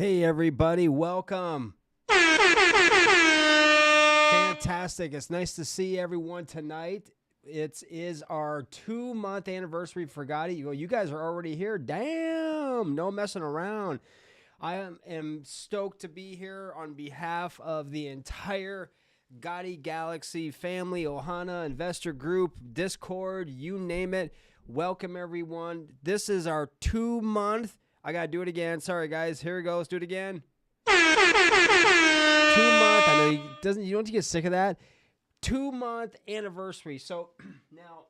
Hey everybody, welcome. Fantastic. It's nice to see everyone tonight. It is our 2-month anniversary for Gotti. You guys are already here. Damn, no messing around. I am stoked to be here on behalf of the entire Gotti Galaxy family, Ohana investor group, Discord, you name it. Welcome everyone. This is our 2-month. I got to do it again. Sorry, guys. Here we go. Let's do it again. 2-month. I know you don't get sick of that. 2-month anniversary. So now,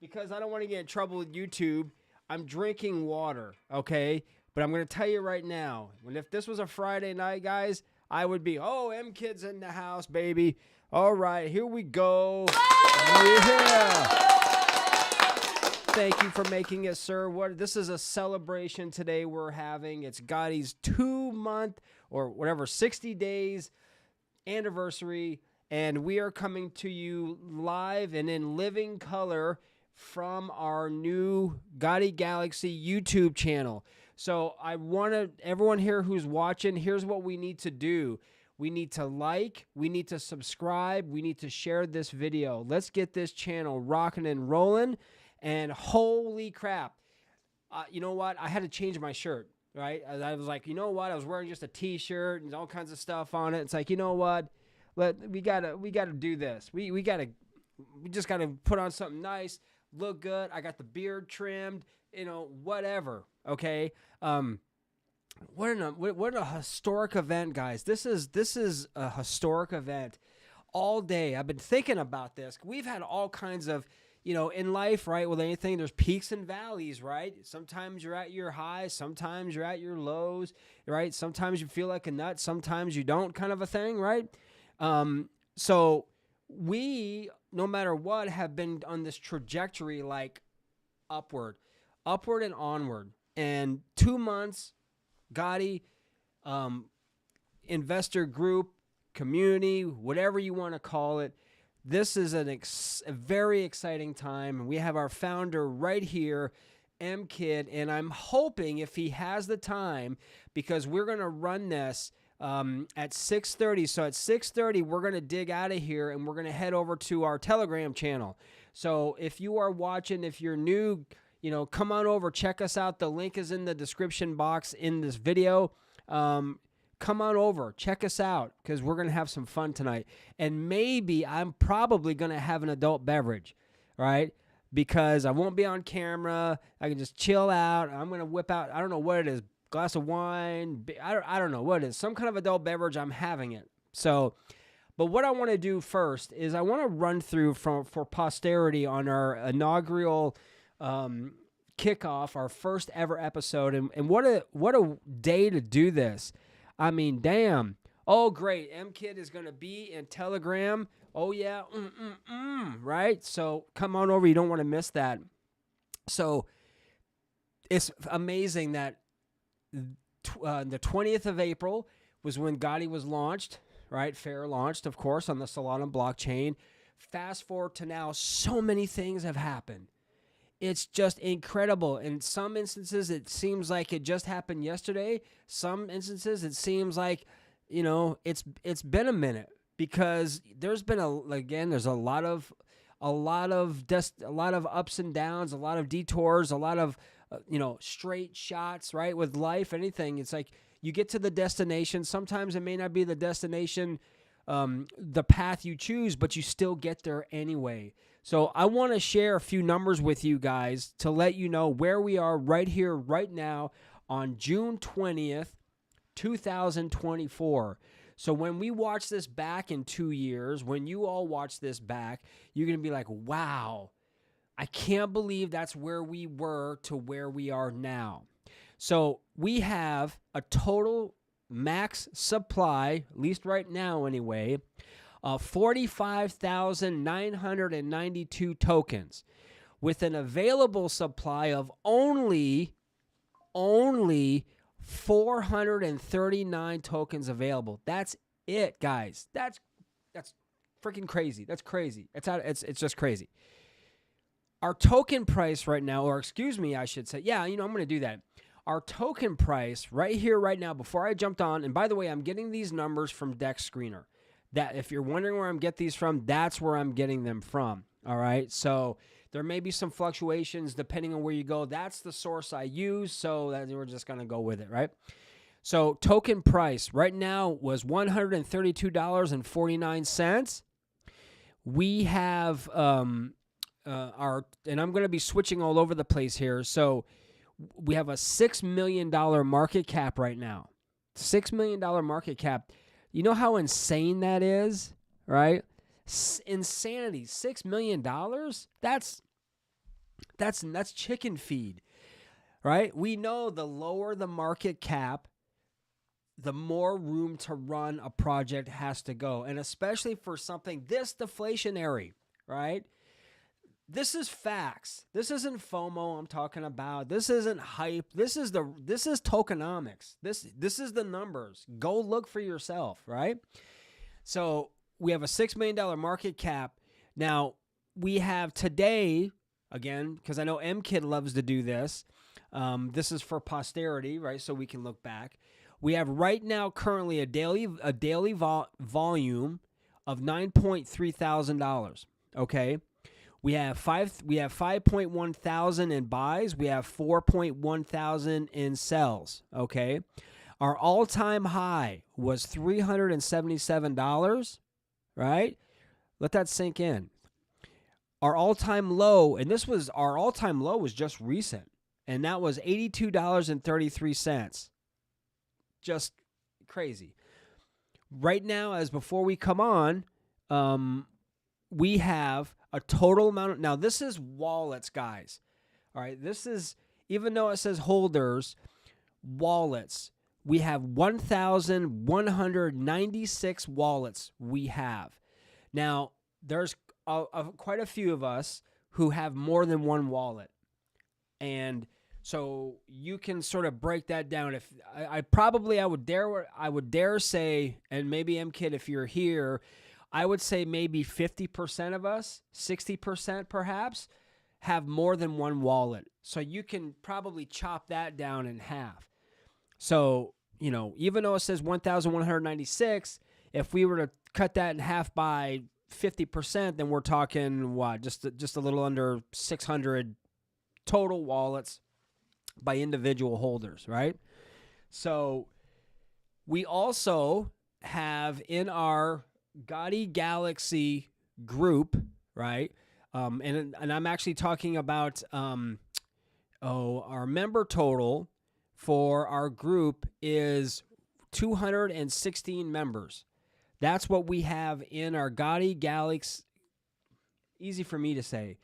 because I don't want to get in trouble with YouTube, I'm drinking water, okay? But I'm going to tell you right now, if this was a Friday night, guys, I would be, M-Kid's in the house, baby. All right, here we go. Yeah. Thank you for making it, sir. This is a celebration today we're having. It's Gotti's 2-month or whatever, 60 days anniversary, and we are coming to you live and in living color from our new Gotti Galaxy YouTube channel. So I want everyone here who's watching, here's what we need to do. We need to like, we need to subscribe, we need to share this video. Let's get this channel rocking and rolling. And holy crap, you know what? I had to change my shirt, right? I was like, you know what? I was wearing just a t-shirt and all kinds of stuff on it. It's like, you know what? We gotta do this. We just gotta put on something nice, look good. I got the beard trimmed, whatever. Okay. What a historic event, guys. This is a historic event. All day I've been thinking about this. We've had all kinds of, in life, right? With anything, there's peaks and valleys, right? Sometimes you're at your highs, sometimes you're at your lows, right? Sometimes you feel like a nut, sometimes you don't, kind of a thing, right? So we, no matter what, have been on this trajectory, like upward and onward. And 2 months, Gotti, investor group, community, whatever you want to call it. This is a very exciting time. We have our founder right here, M-Kid, and I'm hoping if he has the time, because we're going to run this at 6:30. So at 6:30, we're going to dig out of here, and we're going to head over to our Telegram channel. So if you are watching, if you're new, come on over, check us out. The link is in the description box in this video. Come on over, check us out, because we're going to have some fun tonight. And maybe I'm probably going to have an adult beverage, right? Because I won't be on camera. I can just chill out. I'm going to whip out, I don't know what it is, glass of wine. I don't know what it is. Some kind of adult beverage. I'm having it. So, but what I want to do first is I want to run through for posterity on our inaugural kickoff, our first ever episode. And what a day to do this. I mean, damn. Oh, great. M-Kid is going to be in Telegram. Oh, yeah. Right? So come on over. You don't want to miss that. So it's amazing that the 20th of April was when Gotti was launched, right? Fair launched, of course, on the Solana blockchain. Fast forward to now, so many things have happened. It's just incredible. In some instances, it seems like it just happened yesterday. Some instances, it seems like, it's been a minute, because there's been there's a lot of ups and downs, a lot of detours, a lot of straight shots, right? With life, anything. It's like you get to the destination. Sometimes it may not be the destination, the path you choose, but you still get there anyway. So I want to share a few numbers with you guys to let you know where we are right here, right now on June 20th, 2024. So when we watch this back in 2 years, when you all watch this back, you're going to be like, wow, I can't believe that's where we were to where we are now. So we have a total max supply, at least right now anyway, 45,992 tokens, with an available supply of only 439 tokens available. That's it, guys. That's freaking crazy. That's crazy. It's just crazy. Our token price right now, or excuse me, I should say, I'm going to do that. Our token price right here, right now, before I jumped on, and by the way, I'm getting these numbers from Dex Screener. That if you're wondering where I'm getting these from, that's where I'm getting them from. All right. So there may be some fluctuations depending on where you go. That's the source I use. So that we're just going to go with it. Right. So token price right now was $132.49. We have and I'm going to be switching all over the place here. So we have a $6 million market cap right now. $6 million market cap. You know how insane that is, right? Insanity. $6 million? That's chicken feed, right? We know the lower the market cap, the more room to run a project has to go. And especially for something this deflationary, right? This is facts. This isn't FOMO I'm talking about. This isn't hype. This is tokenomics. This is the numbers. Go look for yourself, right? So we have a $6 million market cap. Now, we have today, again, because I know MKid loves to do this. This is for posterity, right? So we can look back. We have right now currently a daily volume of $9.3 thousand. Okay. We have 5.1 thousand in buys. We have 4.1 thousand in sells. Okay. Our all-time high was $377, right? Let that sink in. Our all-time low, and our all-time low was just recent, and that was $82.33. Just crazy. Right now, as before we come on, we have a total amount. Now, this is wallets, guys. All right. This is, even though it says holders, wallets. We have 1,196 wallets we have. Now, there's quite a few of us who have more than one wallet. And so you can sort of break that down. If I would dare say, and maybe MKid, if you're here, I would say maybe 50% of us, 60% perhaps, have more than one wallet. So you can probably chop that down in half. So, even though it says 1,196, if we were to cut that in half by 50%, then we're talking what? Just a little under 600 total wallets by individual holders, right? So we also have in our Gotti Galaxy group, right? And I'm actually talking about our member total for our group is 216 members. That's what we have in our Gotti Galaxy. Easy for me to say,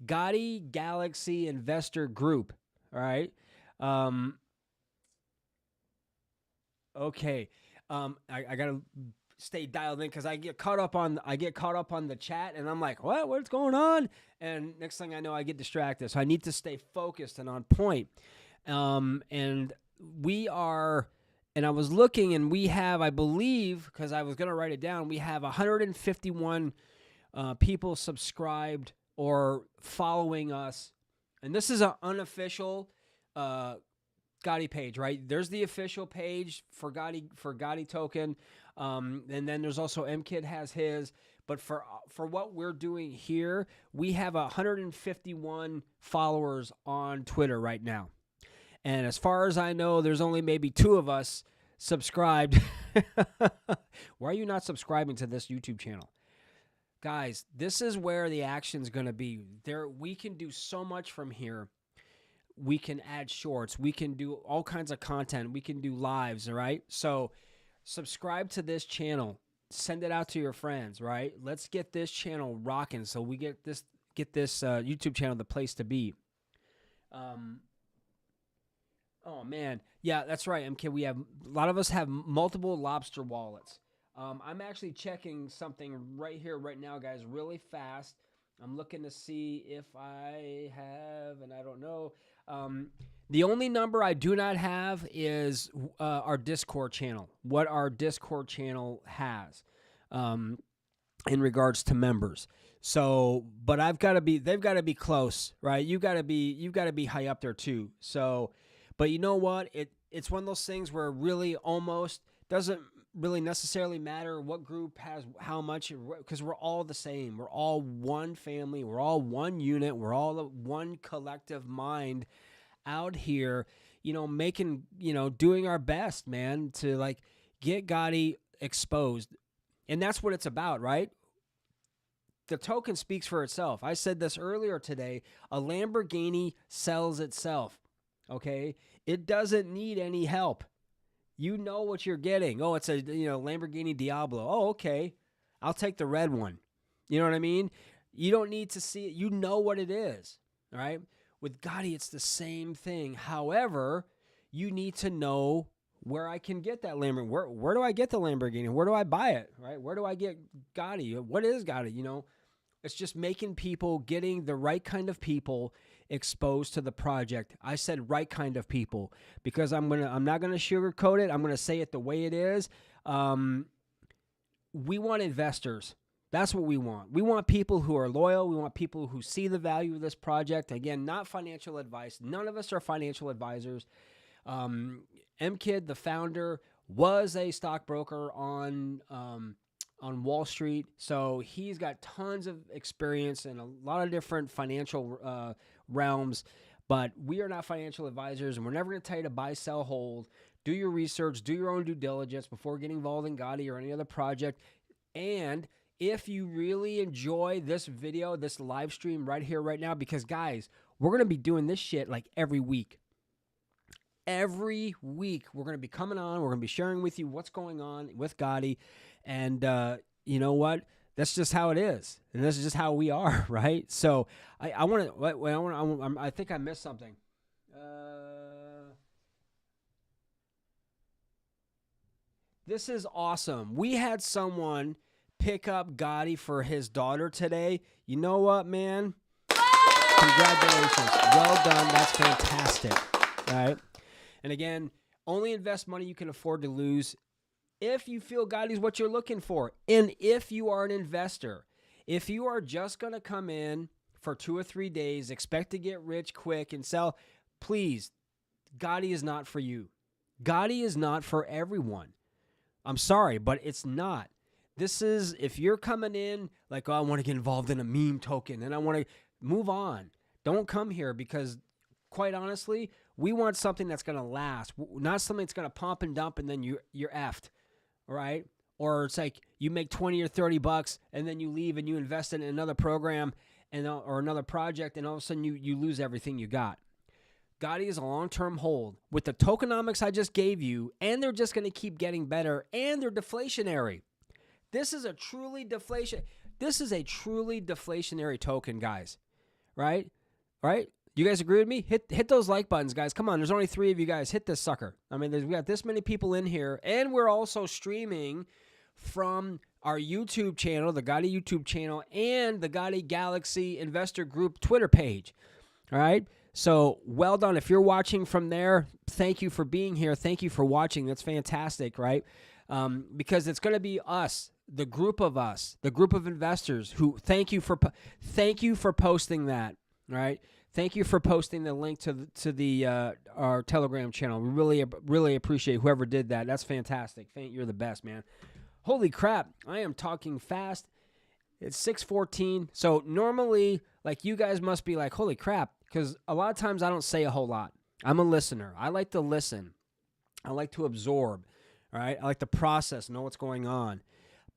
Gotti Galaxy Investor Group. All right. Okay. I gotta stay dialed in because I get caught up on the chat and I'm like, what's going on? And next thing I know, I get distracted. So I need to stay focused and on point. And we are, and I was looking, and we have, I believe, because I was going to write it down, we have 151 people subscribed or following us. And this is an unofficial Gotti page, right? There's the official page for Gotti token. And then there's also MKid has his. But for what we're doing here, we have 151 followers on Twitter right now. And as far as I know, there's only maybe 2 of us subscribed. Why are you not subscribing to this YouTube channel? Guys, this is where the action's going to be. We can do so much from here. We can add shorts. We can do all kinds of content. We can do lives, all right? So subscribe to this channel. Send it out to your friends, right? Let's get this channel rocking so we get this YouTube channel the place to be. Oh, man. Yeah, that's right, MK. A lot of us have multiple lobster wallets. I'm actually checking something right here, right now, guys, really fast. I'm looking to see if I have, and I don't know. The only number I do not have is our Discord channel, what our Discord channel has in regards to members. So, but they've got to be close, right? You've got to be high up there too. So, But you know what? It's one of those things where it really almost doesn't really necessarily matter what group has how much, because we're all the same. We're all one family. We're all one unit. We're all one collective mind out here, making, doing our best, man, to like get Gotti exposed. And that's what it's about, right? The token speaks for itself. I said this earlier today. A Lamborghini sells itself, okay? It doesn't need any help. You know what you're getting. Oh, it's a Lamborghini Diablo. Oh, okay. I'll take the red one. You know what I mean? You don't need to see it. You know what it is, all right? With Gotti, it's the same thing. However, you need to know where I can get that Lamborghini. Where do I get the Lamborghini? Where do I buy it, right? Where do I get Gotti? What is Gotti, It's just making people, getting the right kind of people exposed to the project. I said right kind of people because I'm not gonna sugarcoat it. I'm gonna say it the way it is. We want investors. That's what we want. We want people who are loyal. We want people who see the value of this project. Again, not financial advice. None of us are financial advisors. MKid, the founder, was a stockbroker on Wall Street. So he's got tons of experience in a lot of different financial realms, but we are not financial advisors, and we're never going to tell you to buy, sell, hold. Do your research, do your own due diligence before getting involved in Gotti or any other project. And if you really enjoy this video, this live stream right here, right now, because guys, we're going to be doing this shit like every week. Every week, we're going to be coming on. We're going to be sharing with you what's going on with Gotti. And you know what? That's just how it is. And this is just how we are, right? So I want to, I think I missed something. This is awesome. We had someone pick up Gotti for his daughter today. You know what, man? Congratulations. Well done. That's fantastic. All right. And again, only invest money you can afford to lose if you feel Gotti is what you're looking for. And if you are an investor, if you are just going to come in for 2 or 3 days, expect to get rich quick and sell, please, Gotti is not for you. Gotti is not for everyone. I'm sorry, but it's not. This is, if you're coming in like, oh, I want to get involved in a meme token and I want to move on. Don't come here because, quite honestly, we want something that's going to last, not something that's going to pump and dump and then you're effed, all right? Or it's like you make 20 or 30 bucks and then you leave and you invest in another program or another project and all of a sudden you lose everything you got. Gotti is a long-term hold. With the tokenomics I just gave you, and they're just going to keep getting better, and they're deflationary. This is a truly deflationary token, guys. Right? Right? You guys agree with me? Hit those like buttons, guys. Come on, there's only 3 of you guys. Hit this sucker. I mean, we got this many people in here, and we're also streaming from our YouTube channel, the Gotti YouTube channel, and the Gotti Galaxy Investor Group Twitter page. All right? So, well done. If you're watching from there, thank you for being here. Thank you for watching. That's fantastic, right? Because it's going to be us, the group of investors who thank you for posting that, right? Thank you for posting the link to the our Telegram channel. We really appreciate whoever did that. That's fantastic. You're the best, man. Holy crap. I am talking fast. It's 6:14. So normally, like, you guys must be like, holy crap, because a lot of times I don't say a whole lot. I'm a listener. I like to listen. I like to absorb, all right? I like to process, know what's going on.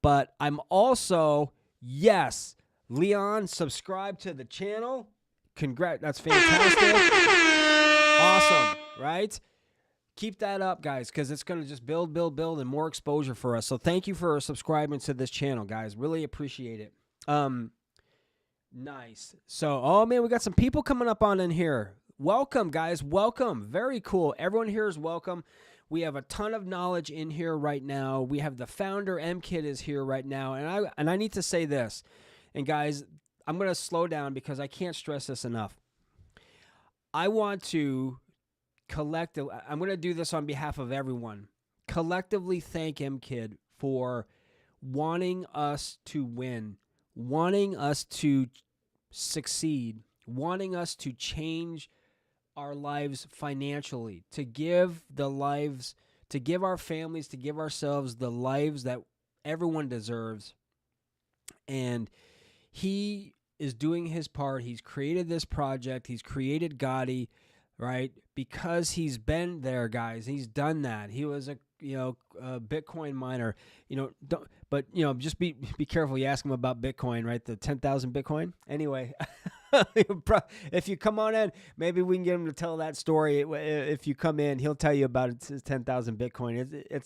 But I'm also, yes, Leon, subscribe to the channel. Congrats. That's fantastic. Awesome, right? Keep that up, guys, because it's going to just build, and more exposure for us. So thank you for subscribing to this channel, guys. Really appreciate it. Nice. So, oh, man, we got some people coming up on in here. Welcome, guys. Welcome. Very cool. Everyone here is welcome. We have a ton of knowledge in here right now. We have the founder, MKid, is here right now. And I need to say this. And, guys, I'm going to slow down because I can't stress this enough. I want to I'm going to do this on behalf of everyone. Collectively thank MKid for wanting us to win, wanting us to succeed, wanting us to change our lives financially, to give our families, to give ourselves the lives that everyone deserves. And he is doing his part. He's created this project. He's created Gotti, right? Because he's been there, guys. He's done that. He was a Bitcoin miner. Just be careful. You ask him about Bitcoin, right? The 10,000 Bitcoin. Anyway, if you come on in, maybe we can get him to tell that story. If you come in, he'll tell you about his 10,000 Bitcoin.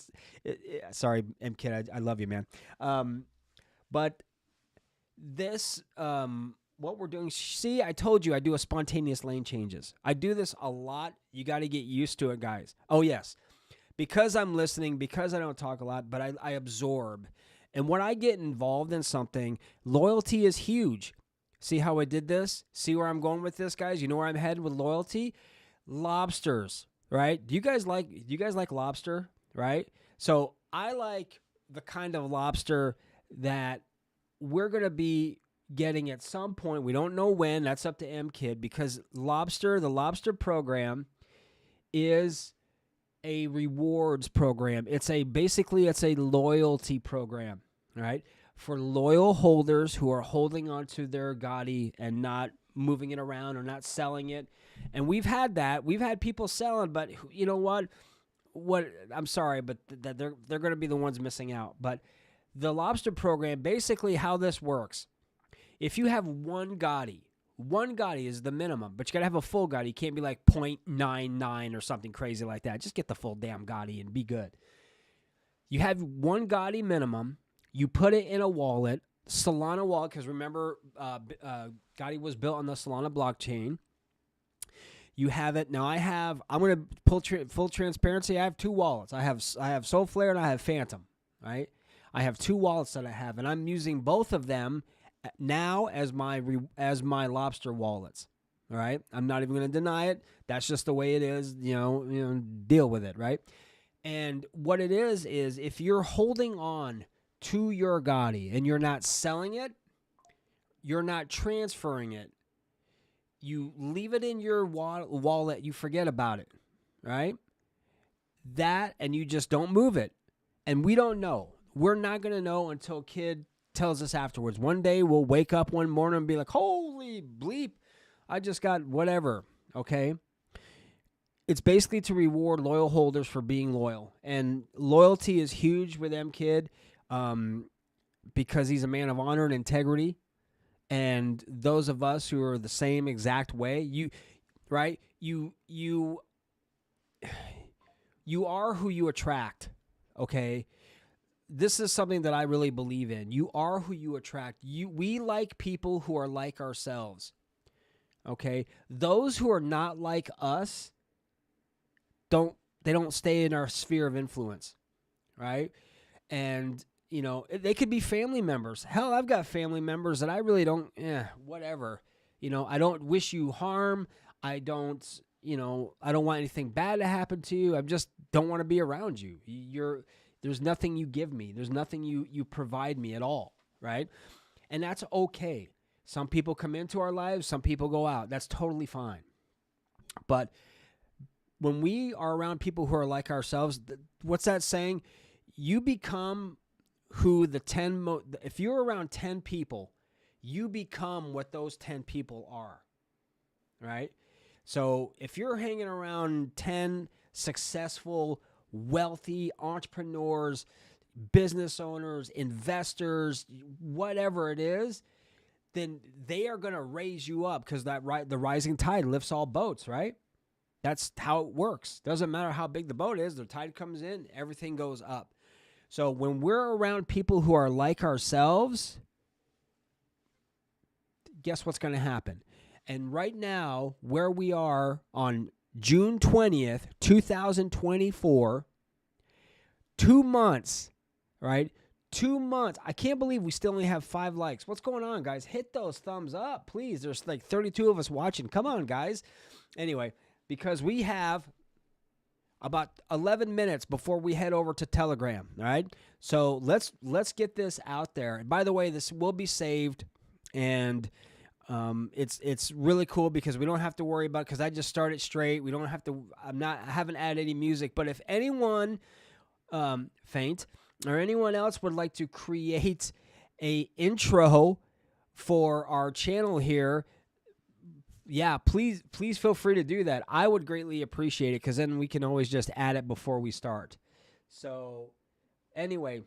Sorry, M Kid, I love you, man. But this, what we're doing, see, I told you I do a spontaneous lane changes. I do this a lot. You got to get used to it, guys. Oh, yes. Because I'm listening, because I don't talk a lot, but I absorb. And when I get involved in something, loyalty is huge. See how I did this? See where I'm going with this, guys? You know where I'm headed with loyalty? Lobsters, right? Do you guys like lobster, right? So I like the kind of lobster that we're going to be getting at some point. We don't know when. That's up to M-Kid, because the lobster program is a rewards program. It's a loyalty program, right? For loyal holders who are holding onto their Gotti and not moving it around or not selling it. And we've had that. We've had people selling, but you know what? I'm sorry, but they're going to be the ones missing out. But the lobster program, basically how this works, if you have one Gotti is the minimum, but you got to have a full Gotti. You can't be like 0.99 or something crazy like that. Just get the full damn Gotti and be good. You have one Gotti minimum. You put it in a wallet, Solana wallet, because remember, Gotti was built on the Solana blockchain. You have it. Now I'm going to pull full transparency. I have two wallets. I have Soulflare and I have Phantom, right? I have two wallets that I have, and I'm using both of them now as my lobster wallets. All right, I'm not even going to deny it. That's just the way it is. Deal with it, right? And what it is if you're holding on to your Gotti and you're not selling it, you're not transferring it, you leave it in your wallet, you forget about it, right? That, and you just don't move it. And we don't know. We're not going to know until Kid tells us afterwards. One day we'll wake up one morning and be like, holy bleep, I just got whatever, okay? It's basically to reward loyal holders for being loyal. And loyalty is huge with M-Kid because he's a man of honor and integrity. And those of us who are the same exact way, you are who you attract, okay? This is something that I really believe in. You are who you attract. We like people who are like ourselves, okay? Those who are not like us, they don't stay in our sphere of influence, right? And they could be family members. Hell, I've got family members that I really don't, whatever. I don't wish you harm. I don't want anything bad to happen to you. I just don't want to be around you. There's nothing you give me. There's nothing you provide me at all, right? And that's okay. Some people come into our lives. Some people go out. That's totally fine. But when we are around people who are like ourselves, what's that saying? You become who if you're around 10 people, you become what those 10 people are, right? So if you're hanging around 10 successful, wealthy entrepreneurs, business owners, investors, whatever it is, then they are going to raise you up because the rising tide lifts all boats, right? That's how it works. Doesn't matter how big the boat is. The tide comes in, everything goes up. So when we're around people who are like ourselves, guess what's going to happen? And right now, where we are on June 20th, 2024, 2 months, right? 2 months. I can't believe we still only have 5 likes. What's going on, guys? Hit those thumbs up, please. There's like 32 of us watching. Come on, guys. Anyway, because we have about 11 minutes before we head over to Telegram, all right? So let's get this out there. And by the way, this will be saved, and It's really cool because we don't have to worry about, because I just started straight. We don't have to. I haven't added any music. But if anyone, Faint, or anyone else would like to create a intro for our channel here, yeah, please feel free to do that. I would greatly appreciate it, because then we can always just add it before we start. So anyway,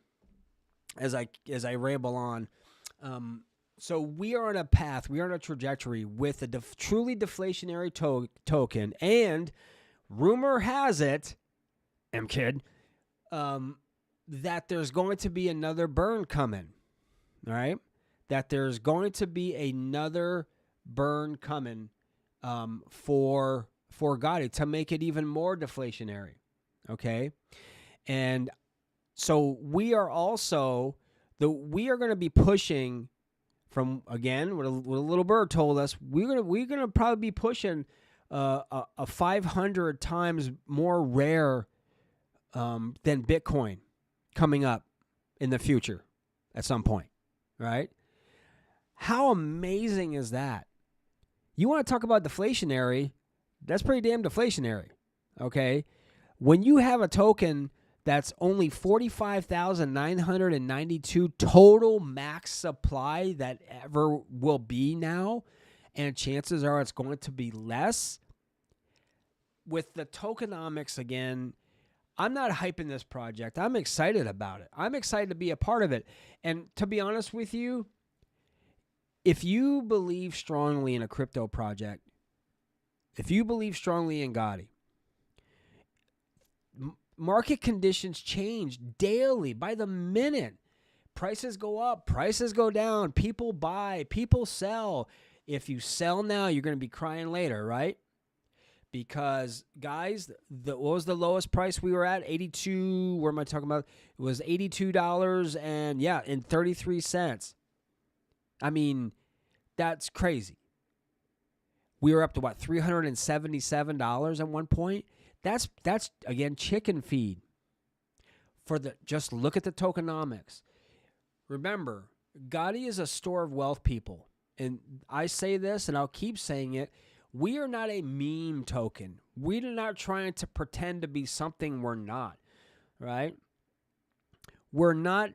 as I ramble on, so we are on a path, we are on a trajectory with a truly deflationary token, and rumor has it, kid, that there's going to be another burn coming. All right, that there's going to be another burn coming for Gotti to make it even more deflationary. Okay, and so we are also we are going to be pushing from, again, what a little bird told us, we're gonna probably be pushing a 500 times more rare than Bitcoin coming up in the future at some point, right? How amazing is that? You want to talk about deflationary? That's pretty damn deflationary, okay? When you have a token that's only 45,992 total max supply that ever will be now, and chances are it's going to be less. With the tokenomics, again, I'm not hyping this project. I'm excited about it. I'm excited to be a part of it. And to be honest with you, if you believe strongly in a crypto project, if you believe strongly in Gotti, market conditions change daily, by the minute. Prices go up, prices go down, people buy, people sell. If you sell now, you're going to be crying later, right? Because, guys, what was the lowest price we were at? 82, where am I talking about? It was $82 and 33 cents. I mean, that's crazy. We were up to what, $377 at one point? That's again chicken feed. Just look at the tokenomics. Remember, Gotti is a store of wealth, people. And I say this, and I'll keep saying it. We are not a meme token. We are not trying to pretend to be something we're not, right? We're not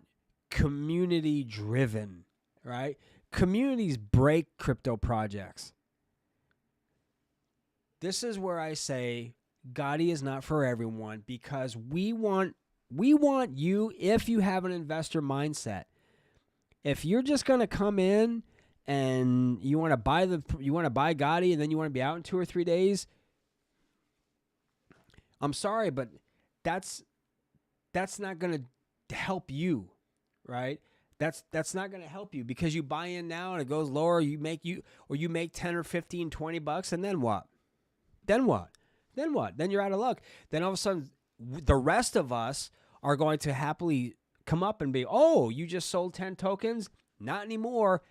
community driven, right? Communities break crypto projects. This is where I say Gotti is not for everyone, because we want you, if you have an investor mindset, if you're just going to come in and you want to buy Gotti and then you want to be out in 2 or 3 days, I'm sorry, but that's not going to help you, right? That's not going to help you, because you buy in now and it goes lower, you make 10 or 15, 20 bucks, and then what? Then what? Then you're out of luck. Then all of a sudden, the rest of us are going to happily come up and be, oh, you just sold 10 tokens? Not anymore.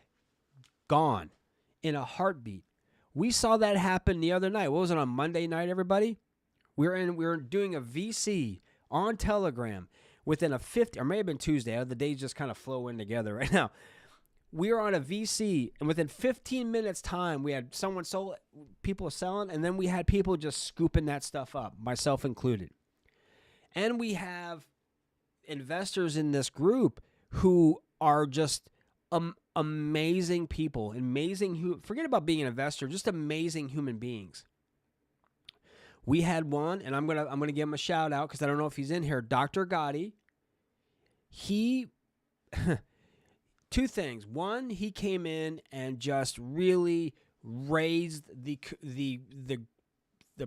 Gone in a heartbeat. We saw that happen the other night. What was it, on Monday night, everybody? We were doing a VC on Telegram within a 50, or may have been Tuesday. The days just kind of flow in together right now. We were on a VC, and within 15 minutes time, we had people selling, and then we had people just scooping that stuff up, myself included. And we have investors in this group who are just amazing people, forget about being an investor, just amazing human beings. We had one, and I'm gonna give him a shout out because I don't know if he's in here. Dr. Gotti. He, two things. One, he came in and just really raised the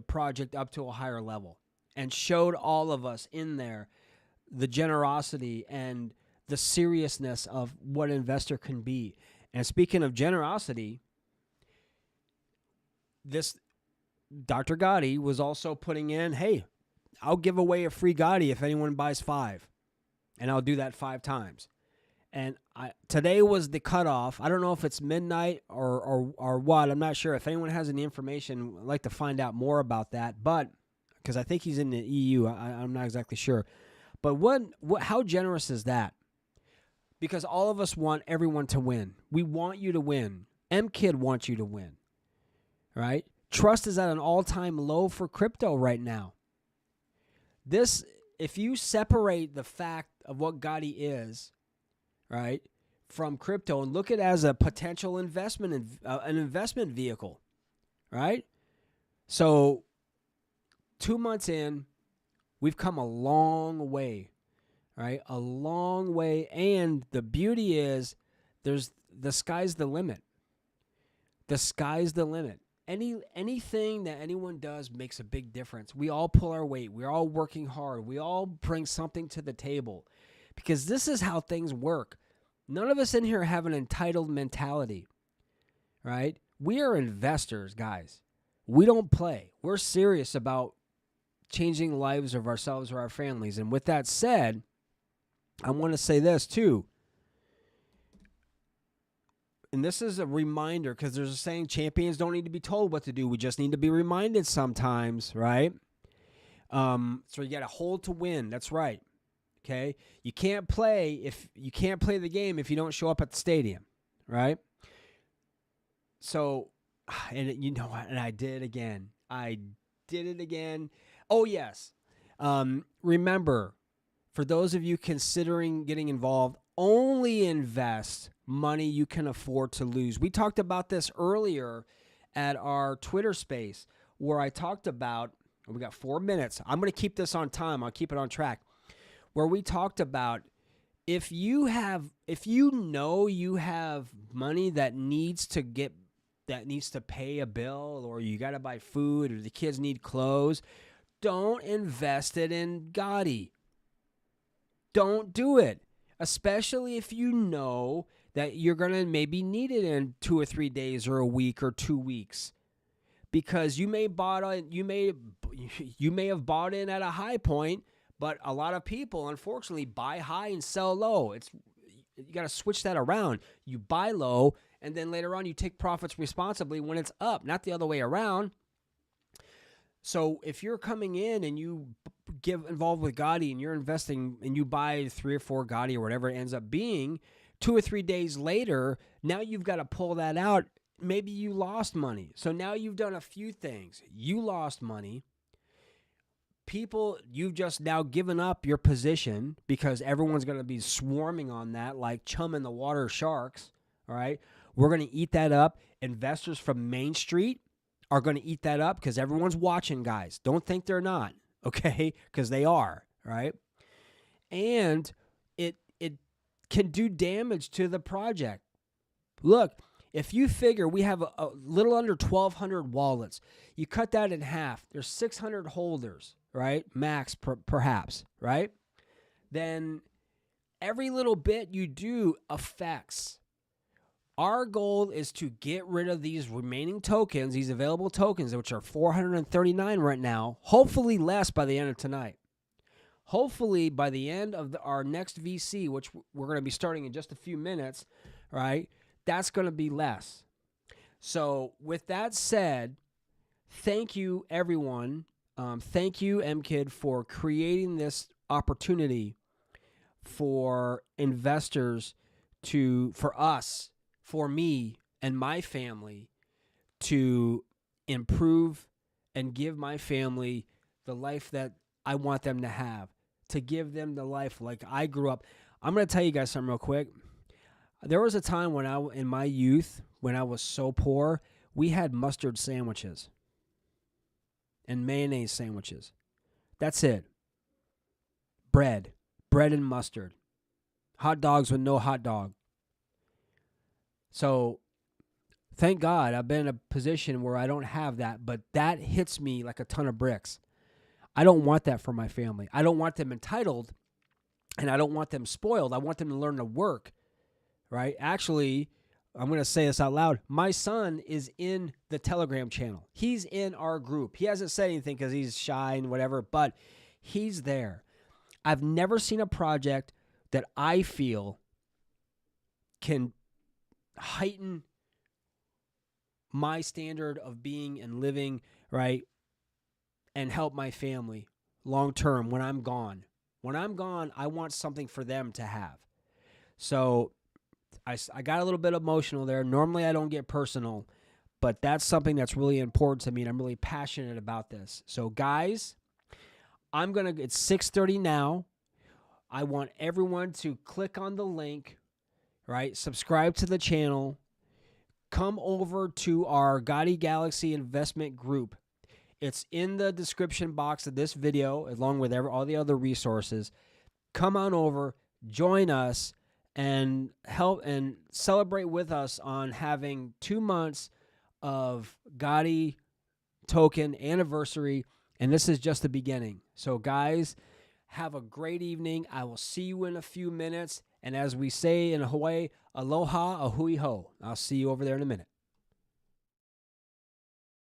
project up to a higher level and showed all of us in there the generosity and the seriousness of what an investor can be. And speaking of generosity, this Dr. Gotti was also putting in, hey, I'll give away a free Gotti if anyone buys 5. And I'll do that 5 times. And today was the cutoff. I don't know if it's midnight or what. I'm not sure. If anyone has any information, I'd like to find out more about that. But because I think he's in the EU, I'm not exactly sure. But how generous is that? Because all of us want everyone to win. We want you to win. MKid wants you to win, right? Trust is at an all-time low for crypto right now. This, if you separate the fact of what Gotti is, right, from crypto and look at it as a potential investment, an investment vehicle, right? So 2 months in, we've come a long way, right? A long way. And the beauty is the sky's the limit. The sky's the limit. Anything that anyone does makes a big difference. We all pull our weight. We're all working hard. We all bring something to the table because this is how things work. None of us in here have an entitled mentality, right? We are investors, guys. We don't play. We're serious about changing the lives of ourselves or our families. And with that said, I want to say this too. And this is a reminder because there's a saying, champions don't need to be told what to do. We just need to be reminded sometimes, right? So you got to hold to win. That's right. Okay. You can't play the game if you don't show up at the stadium, right? So, and you know what? And I did it again. Oh yes. Remember, for those of you considering getting involved, only invest money you can afford to lose. We talked about this earlier at our Twitter space where I talked about, we got 4 minutes. I'm going to keep this on time. I'll keep it on track. Where we talked about if you know you have money that needs to pay a bill, or you got to buy food, or the kids need clothes, don't invest it in Gotti. Don't do it. Especially if you know that you're going to maybe need it in 2 or 3 days or a week or 2 weeks. Because you may have bought in at a high point, but a lot of people unfortunately buy high and sell low. You got to switch that around. You buy low and then later on you take profits responsibly when it's up, not the other way around. So if you're coming in and you get involved with Gotti and you're investing and you buy 3 or 4 Gotti or whatever it ends up being, 2 or 3 days later, now you've got to pull that out. Maybe you lost money. So now you've done a few things. You lost money. People, you've just now given up your position because everyone's going to be swarming on that like chum in the water sharks. All right. We're going to eat that up. Investors from Main Street are going to eat that up because everyone's watching, guys. Don't think they're not, okay? Because they are, right? And it can do damage to the project. Look, if you figure we have a little under 1,200 wallets, you cut that in half. There's 600 holders, right? Max, perhaps, right? Then every little bit you do affects. Our goal is to get rid of these remaining tokens, these available tokens, which are 439 right now, hopefully less by the end of tonight. Hopefully by the end of our next VC, which we're going to be starting in just a few minutes, right, that's going to be less. So with that said, thank you, everyone. Thank you, MKid, for creating this opportunity for investors for us, for me and my family to improve and give my family the life that I want them to have, to give them the life like I grew up. I'm going to tell you guys something real quick. There was a time in my youth, when I was so poor, we had mustard sandwiches and mayonnaise sandwiches. That's it. Bread and mustard. Hot dogs with no hot dog. So thank God I've been in a position where I don't have that, but that hits me like a ton of bricks. I don't want that for my family. I don't want them entitled, and I don't want them spoiled. I want them to learn to work, right? Actually, I'm going to say this out loud. My son is in the Telegram channel. He's in our group. He hasn't said anything because he's shy and whatever, but he's there. I've never seen a project that I feel can heighten my standard of being and living, right, and help my family long term when I'm gone. When I'm gone, I want something for them to have. So I got a little bit emotional there. Normally I don't get personal, but that's something that's really important to me, and I'm really passionate about this. So guys, it's 6:30 now. I want everyone to click on the link, right? Subscribe to the channel. Come over to our Gotti Galaxy investment group. It's in the description box of this video, along with all the other resources. Come on over, join us, and help and celebrate with us on having 2 months of Gotti token anniversary, and this is just the beginning. So guys, have a great evening. I will see you in a few minutes, and as we say in Hawaii, aloha, a hui ho. I'll see you over there in a minute.